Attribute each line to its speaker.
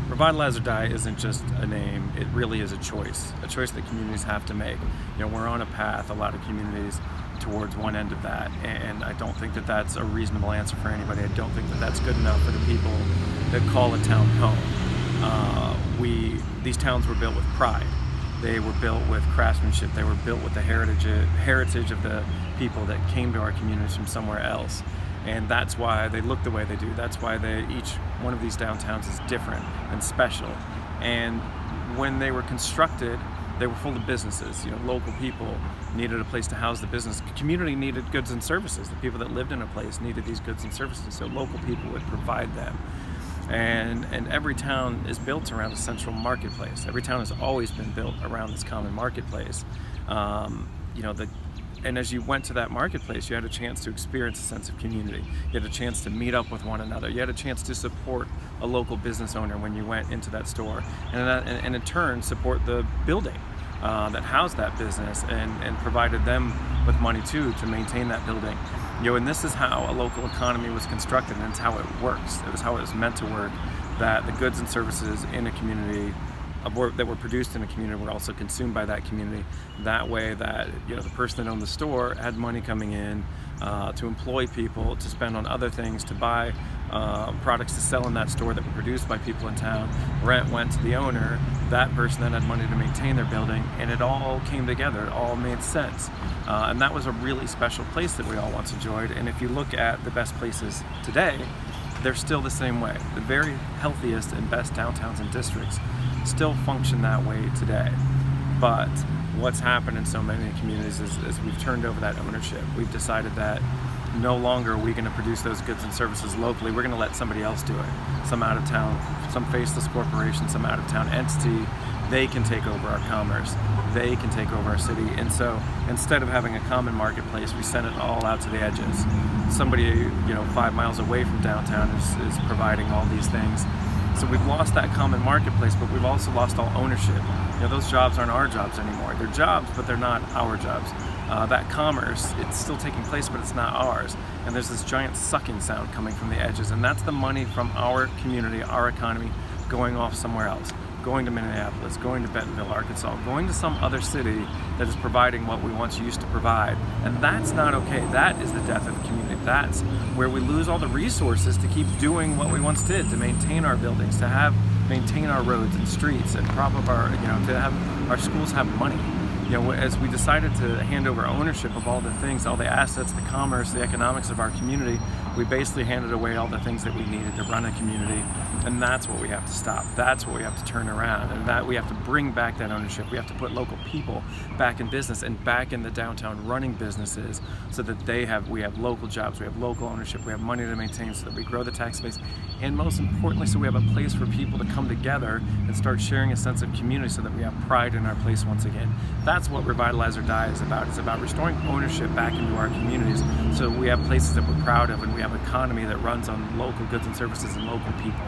Speaker 1: Revitalize or Die isn't just a name, it really is a choice that communities have to make. We're on a path, a lot of communities, towards one end of that, and I don't think that that's a reasonable answer for anybody. I don't think that that's good enough for the people that call a town home. These towns were built with pride. They were built with craftsmanship. They were built with the heritage of the people that came to our communities from somewhere else. And that's why they look the way they do. That's why each one of these downtowns is different and special. And when they were constructed, they were full of businesses. Local people needed a place to house the business. The community needed goods and services. The people that lived in a place needed these goods and services, so local people would provide them. And every town is built around a central marketplace. Every town has always been built around this common marketplace. And as you went to that marketplace, you had a chance to experience a sense of community. You had a chance to meet up with one another. You had a chance to support a local business owner when you went into that store, and in turn support the building that housed that business and provided them with money too to maintain that building. And this is how a local economy was constructed, and it's how it works. It was how it was meant to work, that the goods and services in a community that were produced in a community were also consumed by that community. That way that the person that owned the store had money coming in to employ people, to spend on other things, to buy products to sell in that store that were produced by people in town. Rent went to the owner. That person then had money to maintain their building, and it all came together. It all made sense. And that was a really special place that we all once enjoyed. And if you look at the best places today, they're still the same way. The very healthiest and best downtowns and districts still function that way today. But what's happened in so many communities is we've turned over that ownership. We've decided that no longer are we going to produce those goods and services locally. We're going to let somebody else do it. Some out of town, some faceless corporation, some out of town entity, they can take over our commerce. They can take over our city. And so instead of having a common marketplace, we send it all out to the edges. Somebody 5 miles away from downtown is providing all these things. So we've lost that common marketplace, but we've also lost all ownership. Those jobs aren't our jobs anymore. They're jobs, but they're not our jobs. That commerce, it's still taking place, but it's not ours. And there's this giant sucking sound coming from the edges, and that's the money from our community, our economy, going off somewhere else. Going to Minneapolis, going to Bentonville, Arkansas, going to some other city that is providing what we once used to provide. And that's not okay. That is the death of the community. That's where we lose all the resources to keep doing what we once did, to maintain our buildings, to maintain our roads and streets, and prop up to have our schools have money. As we decided to hand over ownership of all the things, all the assets, the commerce, the economics of our community, we basically handed away all the things that we needed to run a community. And that's what we have to stop. That's what we have to turn around. And that we have to bring back that ownership. We have to put local people back in business and back in the downtown running businesses, so that we have local jobs, we have local ownership, we have money to maintain, so that we grow the tax base. And most importantly, so we have a place for people to come together and start sharing a sense of community, so that we have pride in our place once again. That's what Revitalize or Die is about. It's about restoring ownership back into our communities, so we have places that we're proud of, and we have an economy that runs on local goods and services and local people.